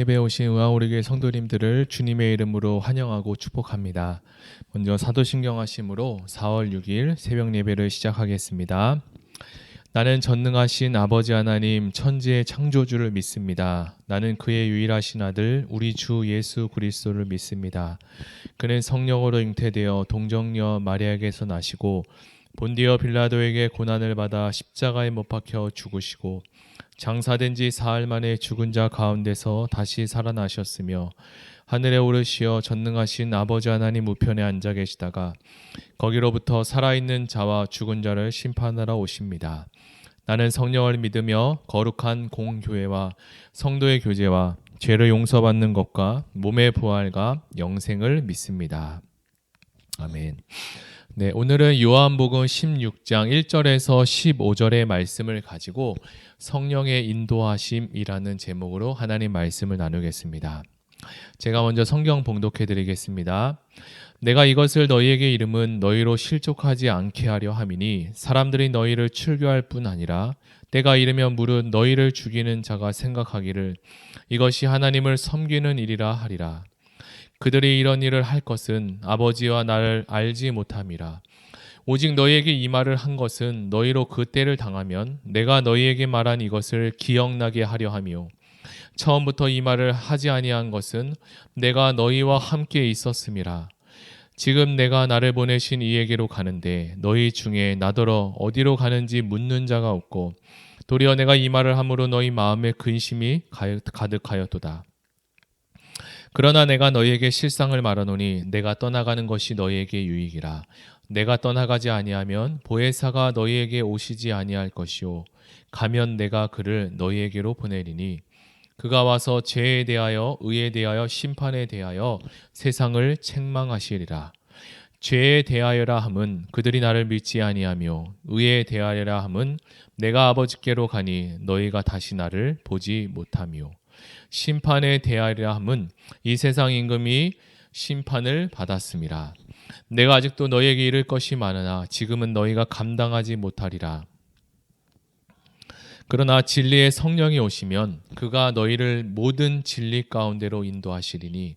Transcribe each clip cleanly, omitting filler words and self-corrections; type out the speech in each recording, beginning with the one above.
예배에 오신 의왕우리교회 성도님들을 주님의 이름으로 환영하고 축복합니다. 먼저 사도신경하심으로 4월 6일 새벽 예배를 시작하겠습니다. 나는 전능하신 아버지 하나님 천지의 창조주를 믿습니다. 나는 그의 유일하신 아들 우리 주 예수 그리스도를 믿습니다. 그는 성령으로 잉태되어 동정녀 마리아에게서 나시고 본디어 빌라도에게 고난을 받아 십자가에 못 박혀 죽으시고 장사된 지 사흘 만에 죽은 자 가운데서 다시 살아나셨으며 하늘에 오르시어 전능하신 아버지 하나님 우편에 앉아 계시다가 거기로부터 살아있는 자와 죽은 자를 심판하러 오십니다. 나는 성령을 믿으며 거룩한 공교회와 성도의 교제와 죄를 용서받는 것과 몸의 부활과 영생을 믿습니다. 아멘. 네, 오늘은 요한복음 16장 1절에서 15절의 말씀을 가지고 성령의 인도하심이라는 제목으로 하나님 말씀을 나누겠습니다. 제가 먼저 성경 봉독해 드리겠습니다. 내가 이것을 너희에게 이름은 너희로 실족하지 않게 하려 함이니 사람들이 너희를 출교할 뿐 아니라 때가 이르면 무릇 너희를 죽이는 자가 생각하기를 이것이 하나님을 섬기는 일이라 하리라. 그들이 이런 일을 할 것은 아버지와 나를 알지 못함이라. 오직 너희에게 이 말을 한 것은 너희로 그 때를 당하면 내가 너희에게 말한 이것을 기억나게 하려 함이요. 처음부터 이 말을 하지 아니한 것은 내가 너희와 함께 있었음이라. 지금 내가 나를 보내신 이에게로 가는데 너희 중에 나더러 어디로 가는지 묻는 자가 없고 도리어 내가 이 말을 함으로 너희 마음에 근심이 가득하였도다. 그러나 내가 너희에게 실상을 말하노니 내가 떠나가는 것이 너희에게 유익이라. 내가 떠나가지 아니하면 보혜사가 너희에게 오시지 아니할 것이요 가면 내가 그를 너희에게로 보내리니 그가 와서 죄에 대하여 의에 대하여 심판에 대하여 세상을 책망하시리라. 죄에 대하여라 함은 그들이 나를 믿지 아니하며 의에 대하여라 함은 내가 아버지께로 가니 너희가 다시 나를 보지 못하며 심판에 대하여라 함은 이 세상 임금이 심판을 받았음이라. 내가 아직도 너희에게 이를 것이 많으나 지금은 너희가 감당하지 못하리라. 그러나 진리의 성령이 오시면 그가 너희를 모든 진리 가운데로 인도하시리니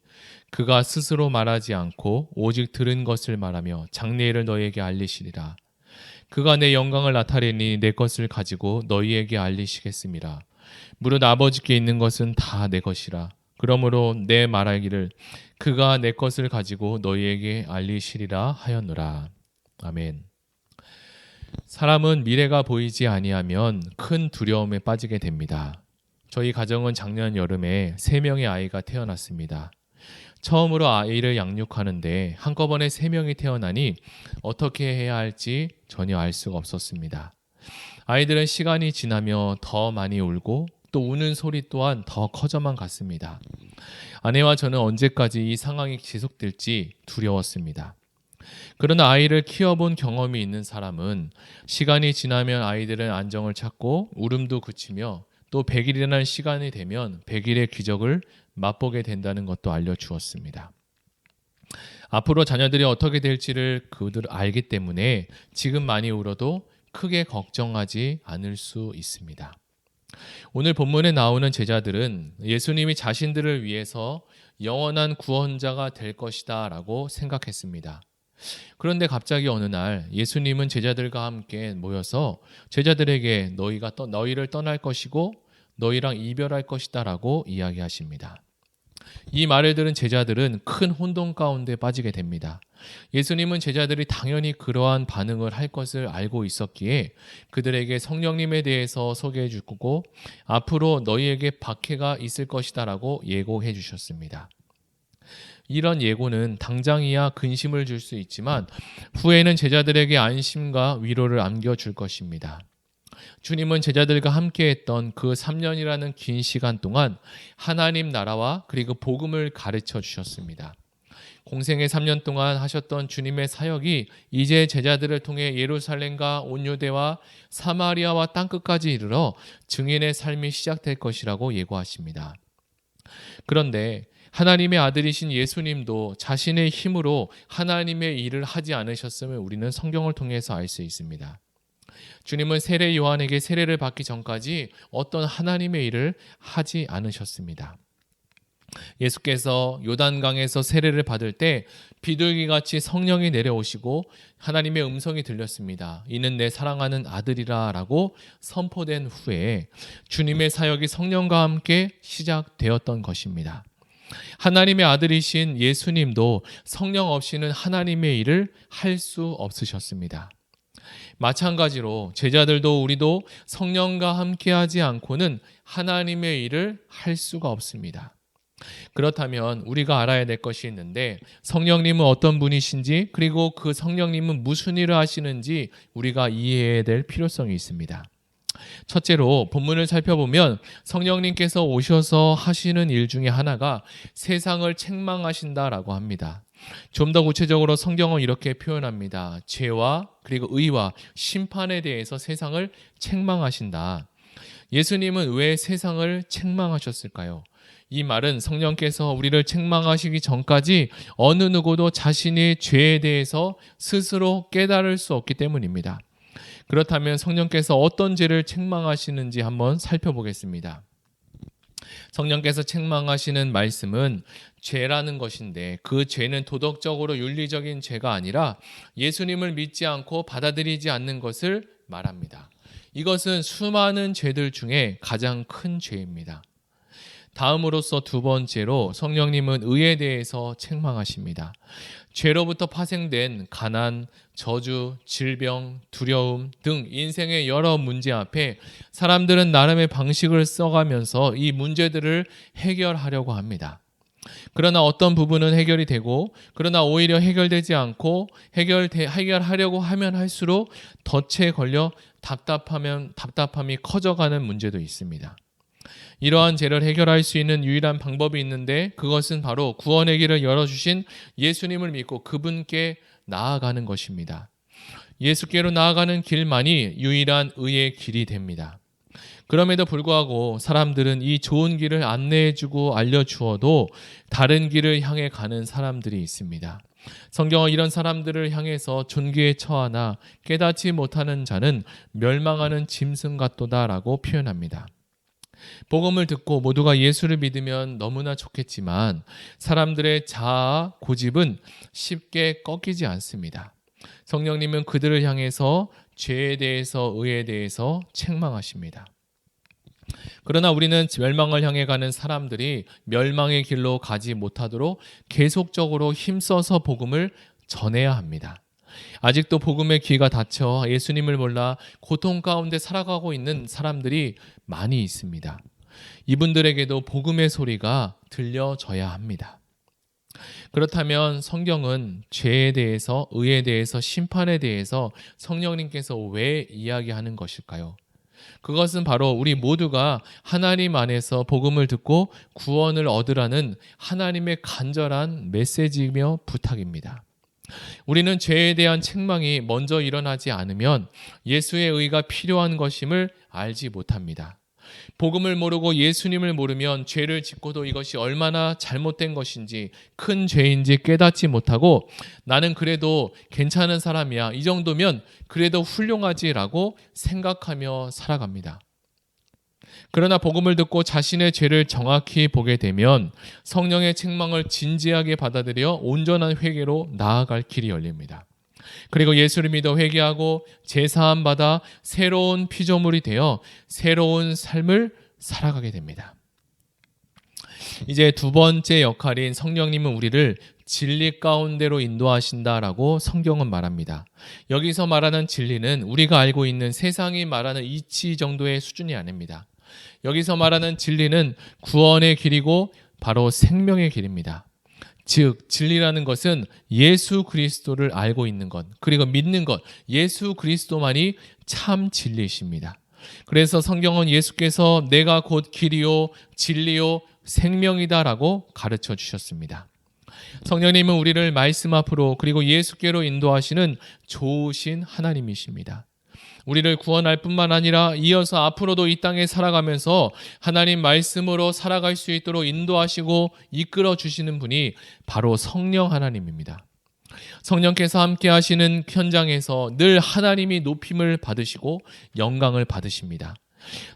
그가 스스로 말하지 않고 오직 들은 것을 말하며 장래일을 너희에게 알리시리라. 그가 내 영광을 나타내니 내 것을 가지고 너희에게 알리시겠음이라. 무릇 아버지께 있는 것은 다 내 것이라. 그러므로 내 말하기를 그가 내 것을 가지고 너희에게 알리시리라 하였노라. 아멘. 사람은 미래가 보이지 아니하면 큰 두려움에 빠지게 됩니다. 저희 가정은 작년 여름에 3명의 아이가 태어났습니다. 처음으로 아이를 양육하는데 한꺼번에 3명이 태어나니 어떻게 해야 할지 전혀 알 수가 없었습니다. 아이들은 시간이 지나며 더 많이 울고 또 우는 소리 또한 더 커져만 갔습니다. 아내와 저는 언제까지 이 상황이 지속될지 두려웠습니다. 그러나 아이를 키워본 경험이 있는 사람은 시간이 지나면 아이들은 안정을 찾고 울음도 그치며 또 100일이라는 시간이 되면 100일의 기적을 맛보게 된다는 것도 알려주었습니다. 앞으로 자녀들이 어떻게 될지를 그들 알기 때문에 지금 많이 울어도 크게 걱정하지 않을 수 있습니다. 오늘 본문에 나오는 제자들은 예수님이 자신들을 위해서 영원한 구원자가 될 것이다 라고 생각했습니다. 그런데 갑자기 어느 날 예수님은 제자들과 함께 모여서 제자들에게 너희를 떠날 것이고 너희랑 이별할 것이다 라고 이야기하십니다. 이 말을 들은 제자들은 큰 혼돈 가운데 빠지게 됩니다. 예수님은 제자들이 당연히 그러한 반응을 할 것을 알고 있었기에 그들에게 성령님에 대해서 소개해 주고 앞으로 너희에게 박해가 있을 것이다 라고 예고해 주셨습니다. 이런 예고는 당장이야 근심을 줄 수 있지만 후에는 제자들에게 안심과 위로를 안겨줄 것입니다. 주님은 제자들과 함께했던 그 3년이라는 긴 시간 동안 하나님 나라와 그리고 복음을 가르쳐 주셨습니다. 공생의 3년 동안 하셨던 주님의 사역이 이제 제자들을 통해 예루살렘과 온 유대와 사마리아와 땅끝까지 이르러 증인의 삶이 시작될 것이라고 예고하십니다. 그런데 하나님의 아들이신 예수님도 자신의 힘으로 하나님의 일을 하지 않으셨음을 우리는 성경을 통해서 알 수 있습니다. 주님은 세례 요한에게 세례를 받기 전까지 어떤 하나님의 일을 하지 않으셨습니다. 예수께서 요단강에서 세례를 받을 때 비둘기같이 성령이 내려오시고 하나님의 음성이 들렸습니다. 이는 내 사랑하는 아들이라 라고 선포된 후에 주님의 사역이 성령과 함께 시작되었던 것입니다. 하나님의 아들이신 예수님도 성령 없이는 하나님의 일을 할 수 없으셨습니다. 마찬가지로 제자들도 우리도 성령과 함께하지 않고는 하나님의 일을 할 수가 없습니다. 그렇다면 우리가 알아야 될 것이 있는데 성령님은 어떤 분이신지 그리고 그 성령님은 무슨 일을 하시는지 우리가 이해해야 될 필요성이 있습니다. 첫째로 본문을 살펴보면 성령님께서 오셔서 하시는 일 중에 하나가 세상을 책망하신다라고 합니다. 좀 더 구체적으로 성경은 이렇게 표현합니다. 죄와 그리고 의와 심판에 대해서 세상을 책망하신다. 예수님은 왜 세상을 책망하셨을까요? 이 말은 성령께서 우리를 책망하시기 전까지 어느 누구도 자신의 죄에 대해서 스스로 깨달을 수 없기 때문입니다. 그렇다면 성령께서 어떤 죄를 책망하시는지 한번 살펴보겠습니다. 성령께서 책망하시는 말씀은 죄라는 것인데 그 죄는 도덕적으로 윤리적인 죄가 아니라 예수님을 믿지 않고 받아들이지 않는 것을 말합니다. 이것은 수많은 죄들 중에 가장 큰 죄입니다. 다음으로서 두 번째로 성령님은 의에 대해서 책망하십니다. 죄로부터 파생된 가난, 저주, 질병, 두려움 등 인생의 여러 문제 앞에 사람들은 나름의 방식을 써가면서 이 문제들을 해결하려고 합니다. 그러나 어떤 부분은 해결이 되고 그러나 오히려 해결되지 않고 해결하려고 하면 할수록 덫에 걸려 답답함이 커져가는 문제도 있습니다. 이러한 죄를 해결할 수 있는 유일한 방법이 있는데 그것은 바로 구원의 길을 열어주신 예수님을 믿고 그분께 나아가는 것입니다. 예수께로 나아가는 길만이 유일한 의의 길이 됩니다. 그럼에도 불구하고 사람들은 이 좋은 길을 안내해주고 알려주어도 다른 길을 향해 가는 사람들이 있습니다. 성경은 이런 사람들을 향해서 존귀에 처하나 깨닫지 못하는 자는 멸망하는 짐승 같도다라고 표현합니다. 복음을 듣고 모두가 예수를 믿으면 너무나 좋겠지만 사람들의 자아, 고집은 쉽게 꺾이지 않습니다. 성령님은 그들을 향해서 죄에 대해서 의에 대해서 책망하십니다. 그러나 우리는 멸망을 향해 가는 사람들이 멸망의 길로 가지 못하도록 계속적으로 힘써서 복음을 전해야 합니다. 아직도 복음의 귀가 닫혀 예수님을 몰라 고통 가운데 살아가고 있는 사람들이 많이 있습니다. 이분들에게도 복음의 소리가 들려져야 합니다. 그렇다면 성경은 죄에 대해서, 의에 대해서, 심판에 대해서 성령님께서 왜 이야기하는 것일까요? 그것은 바로 우리 모두가 하나님 안에서 복음을 듣고 구원을 얻으라는 하나님의 간절한 메시지이며 부탁입니다. 우리는 죄에 대한 책망이 먼저 일어나지 않으면 예수의 의가 필요한 것임을 알지 못합니다. 복음을 모르고 예수님을 모르면 죄를 짓고도 이것이 얼마나 잘못된 것인지 큰 죄인지 깨닫지 못하고 나는 그래도 괜찮은 사람이야. 이 정도면 그래도 훌륭하지라고 생각하며 살아갑니다. 그러나 복음을 듣고 자신의 죄를 정확히 보게 되면 성령의 책망을 진지하게 받아들여 온전한 회개로 나아갈 길이 열립니다. 그리고 예수를 믿어 회개하고 제사함 받아 새로운 피조물이 되어 새로운 삶을 살아가게 됩니다. 이제 두 번째 역할인 성령님은 우리를 진리 가운데로 인도하신다라고 성경은 말합니다. 여기서 말하는 진리는 우리가 알고 있는 세상이 말하는 이치 정도의 수준이 아닙니다. 여기서 말하는 진리는 구원의 길이고 바로 생명의 길입니다. 즉 진리라는 것은 예수 그리스도를 알고 있는 것 그리고 믿는 것 예수 그리스도만이 참 진리이십니다. 그래서 성경은 예수께서 내가 곧 길이요 진리요 생명이다라고 가르쳐 주셨습니다. 성령님은 우리를 말씀 앞으로 그리고 예수께로 인도하시는 좋으신 하나님이십니다. 우리를 구원할 뿐만 아니라 이어서 앞으로도 이 땅에 살아가면서 하나님 말씀으로 살아갈 수 있도록 인도하시고 이끌어 주시는 분이 바로 성령 하나님입니다. 성령께서 함께 하시는 현장에서 늘 하나님이 높임을 받으시고 영광을 받으십니다.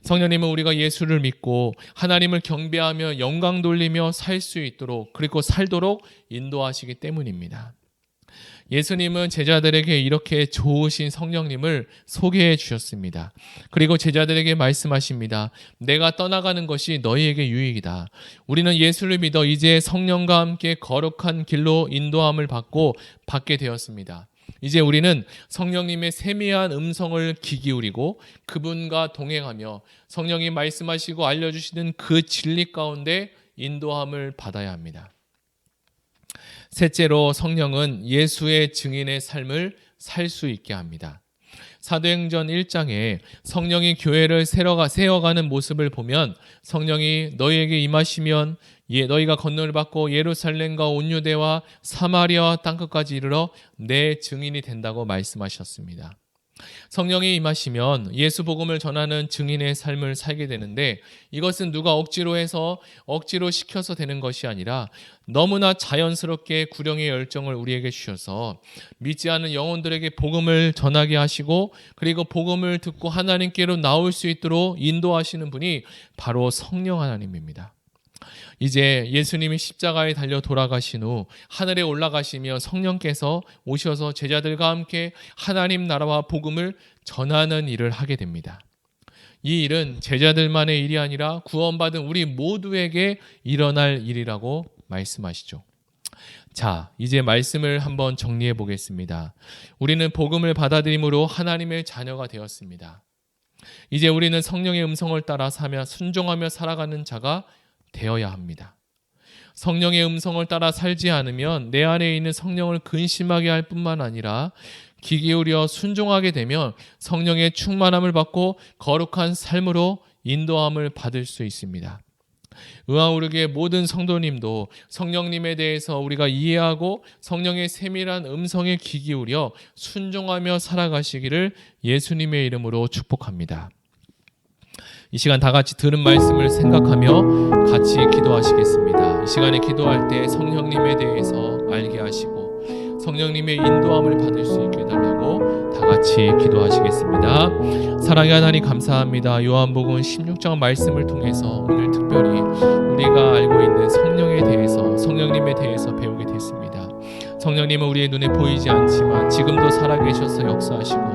성령님은 우리가 예수를 믿고 하나님을 경배하며 영광 돌리며 살 수 있도록, 그리고 살도록 인도하시기 때문입니다. 예수님은 제자들에게 이렇게 좋으신 성령님을 소개해 주셨습니다. 그리고 제자들에게 말씀하십니다. 내가 떠나가는 것이 너희에게 유익이다. 우리는 예수를 믿어 이제 성령과 함께 거룩한 길로 인도함을 받게 되었습니다. 이제 우리는 성령님의 세미한 음성을 귀 기울이고 그분과 동행하며 성령이 말씀하시고 알려주시는 그 진리 가운데 인도함을 받아야 합니다. 셋째로, 성령은 예수의 증인의 삶을 살 수 있게 합니다. 사도행전 1장에 성령이 교회를 세워가는 모습을 보면 성령이 너희에게 임하시면 너희가 건너를 받고 예루살렘과 온 유대와 사마리아와 땅끝까지 이르러 내 증인이 된다고 말씀하셨습니다. 성령이 임하시면 예수 복음을 전하는 증인의 삶을 살게 되는데, 이것은 누가 억지로 해서 억지로 시켜서 되는 것이 아니라 너무나 자연스럽게 구령의 열정을 우리에게 주셔서 믿지 않은 영혼들에게 복음을 전하게 하시고, 그리고 복음을 듣고 하나님께로 나올 수 있도록 인도하시는 분이 바로 성령 하나님입니다. 이제 예수님이 십자가에 달려 돌아가신 후 하늘에 올라가시며 성령께서 오셔서 제자들과 함께 하나님 나라와 복음을 전하는 일을 하게 됩니다. 이 일은 제자들만의 일이 아니라 구원받은 우리 모두에게 일어날 일이라고 말씀하시죠. 자, 이제 말씀을 한번 정리해 보겠습니다. 우리는 복음을 받아들임으로 하나님의 자녀가 되었습니다. 이제 우리는 성령의 음성을 따라 순종하며 살아가는 자가 되어야 합니다. 성령의 음성을 따라 살지 않으면 내 안에 있는 성령을 근심하게 할 뿐만 아니라 귀 기울여 순종하게 되면 성령의 충만함을 받고 거룩한 삶으로 인도함을 받을 수 있습니다. 의아우르게 모든 성도님도 성령님에 대해서 우리가 이해하고 성령의 세밀한 음성에 귀 기울여 순종하며 살아가시기를 예수님의 이름으로 축복합니다. 이 시간 다 같이 들은 말씀을 생각하며 같이 기도하시겠습니다. 이 시간에 기도할 때 성령님에 대해서 알게 하시고 성령님의 인도함을 받을 수 있게 해달라고 다 같이 기도하시겠습니다. 사랑의 하나님 감사합니다. 요한복음 16장 말씀을 통해서 오늘 특별히 우리가 알고 있는 성령에 대해서, 성령님에 대해서 배우게 됐습니다. 성령님은 우리의 눈에 보이지 않지만 지금도 살아계셔서 역사하시고,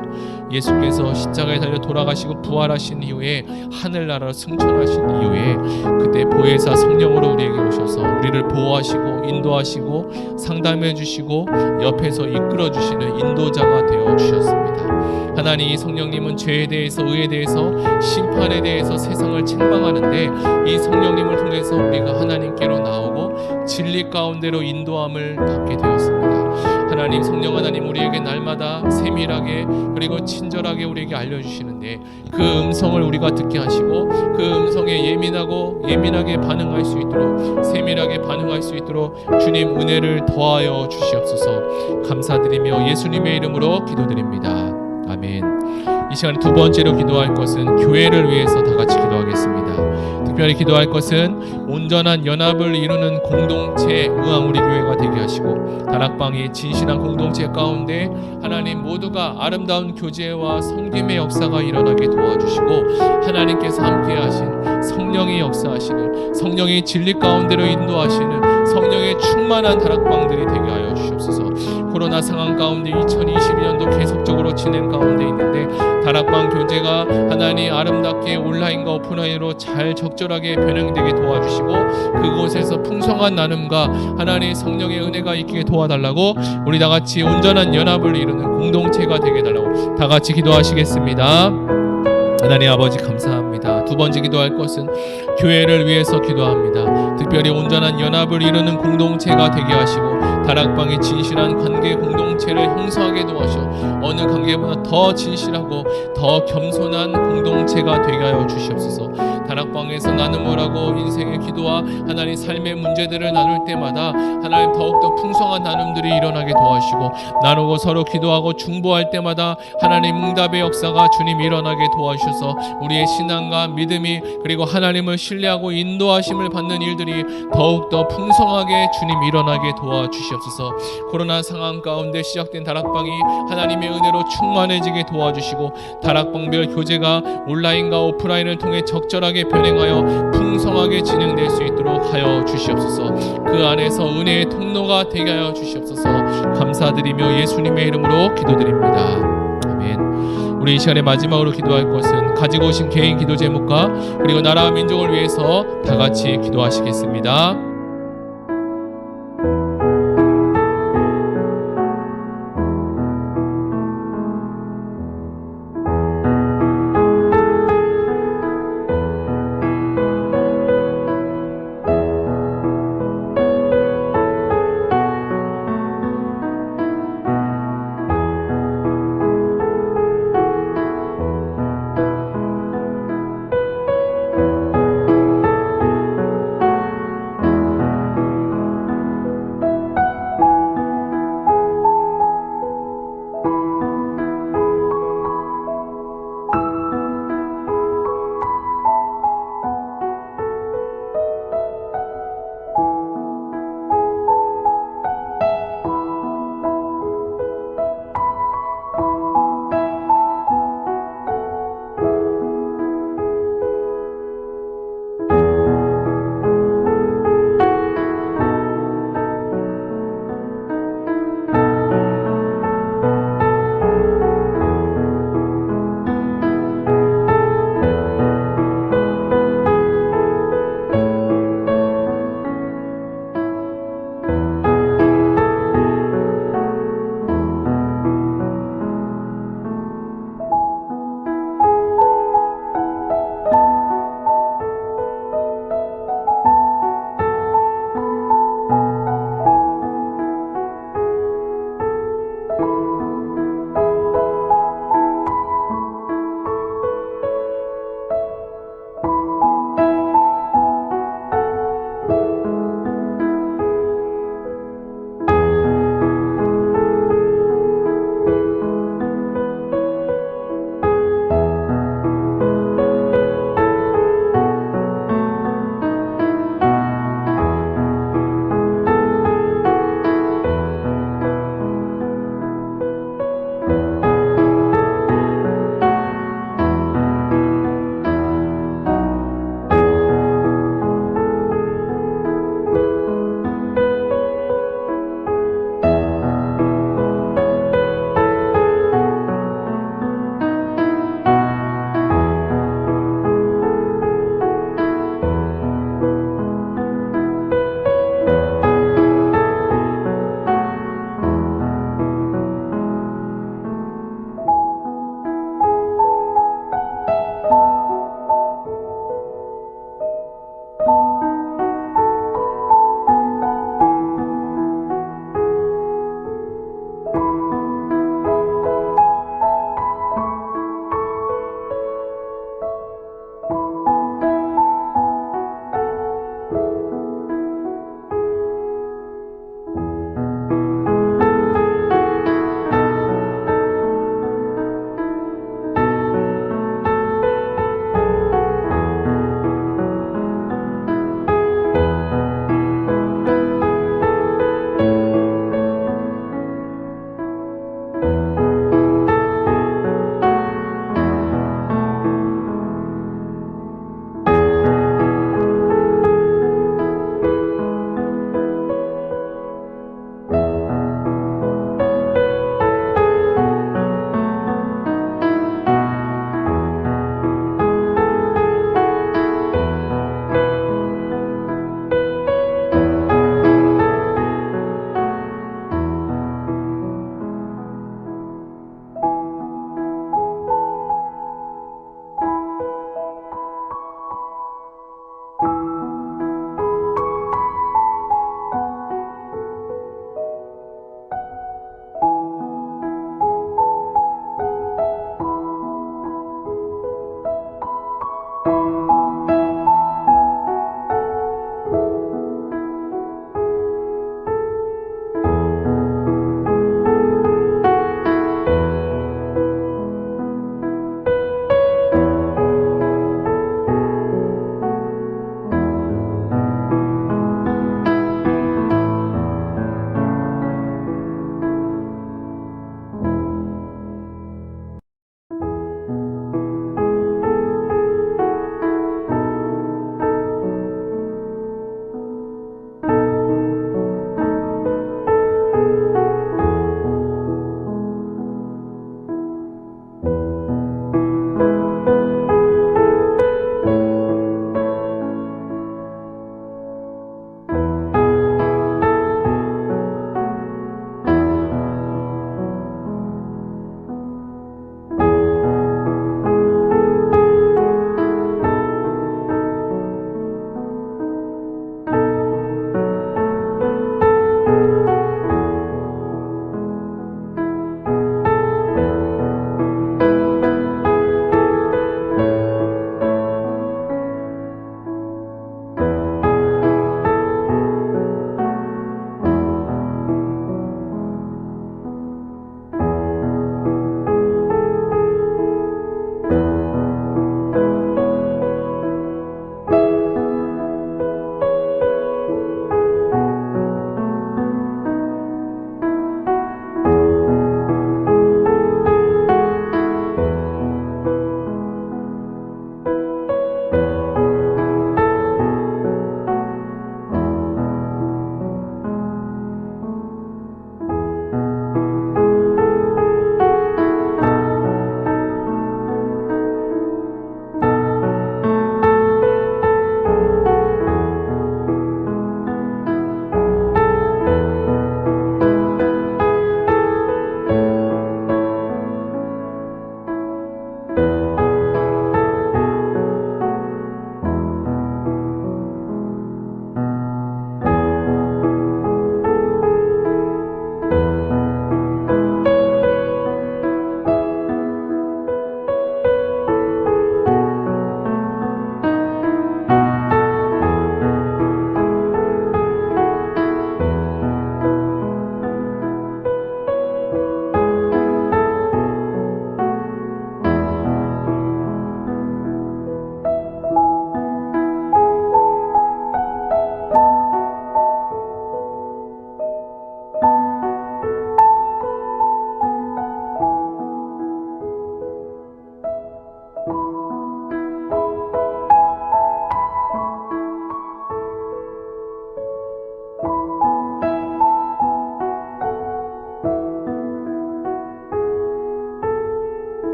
예수께서 십자가에 달려 돌아가시고 부활하신 이후에 하늘나라로 승천하신 이후에 그때 보혜사 성령으로 우리에게 오셔서 우리를 보호하시고 인도하시고 상담해 주시고 옆에서 이끌어 주시는 인도자가 되어 주셨습니다. 하나님, 성령님은 죄에 대해서, 의에 대해서, 심판에 대해서 세상을 책망하는데 이 성령님을 통해서 우리가 하나님께로 나오고 진리 가운데로 인도함을 받게 되었습니다. 하나님, 성령 하나님, 우리에게 날마다 세밀하게 그리고 친절하게 우리에게 알려주시는데 그 음성을 우리가 듣게 하시고 그 음성에 예민하게 반응할 수 있도록, 세밀하게 반응할 수 있도록 주님 은혜를 더하여 주시옵소서. 감사드리며 예수님의 이름으로 기도드립니다. 아멘. 이 시간에 두 번째로 기도할 것은 교회를 위해서 다 같이 기도하겠습니다. 특별히 기도할 것은 온전한 연합을 이루는 공동체 의왕우리 교회가 되게 하시고 다락방의 진실한 공동체 가운데 하나님 모두가 아름다운 교제와 섬김의 역사가 일어나게 도와주시고 하나님께서 함께 하신 성령의 역사하시는, 성령의 진리 가운데로 인도하시는 성령의 충만한 다락방들이 되게 하여 주시옵소서. 코로나 상황 가운데 2022년도 계속적으로 진행 가운데 있는데 다락방 교제가 하나님 아름답게 온라인과 오프라인으로 잘 적절하게 변형되게 도와주시고 그곳에서 풍성한 나눔과 하나님의 성령의 은혜가 있게 도와달라고 우리 다 같이 온전한 연합을 이루는 공동체가 되게 해달라고 다 같이 기도하시겠습니다. 하나님 아버지 감사합니다. 두 번째 기도할 것은 교회를 위해서 기도합니다. 특별히 온전한 연합을 이루는 공동체가 되게 하시고 다락방의 진실한 관계 공동체를 형성하게 도와셔 어느 관계보다 더 진실하고 더 겸손한 공동체가 되게 하여 주시옵소서. 다락방 다락방에서 나눔을 하고 인생의 기도와 하나님 삶의 문제들을 나눌 때마다 하나님 더욱더 풍성한 나눔들이 일어나게 도와주시고, 나누고 서로 기도하고 중보할 때마다 하나님 응답의 역사가 주님 일어나게 도와주셔서 우리의 신앙과 믿음이, 그리고 하나님을 신뢰하고 인도하심을 받는 일들이 더욱더 풍성하게 주님 일어나게 도와주시옵소서. 코로나 상황 가운데 시작된 다락방이 하나님의 은혜로 충만해지게 도와주시고, 다락방별 교제가 온라인과 오프라인을 통해 적절하게 병행하여 풍성하게 진행될 수 있도록 하여 주시옵소서. 그 안에서 은혜의 통로가 되게 하여 주시옵소서. 감사드리며 예수님의 이름으로 기도드립니다. 아멘. 우리 이 시간에 마지막으로 기도할 것은 가지고 오신 개인 기도 제목과 그리고 나라와 민족을 위해서 다 같이 기도하시겠습니다.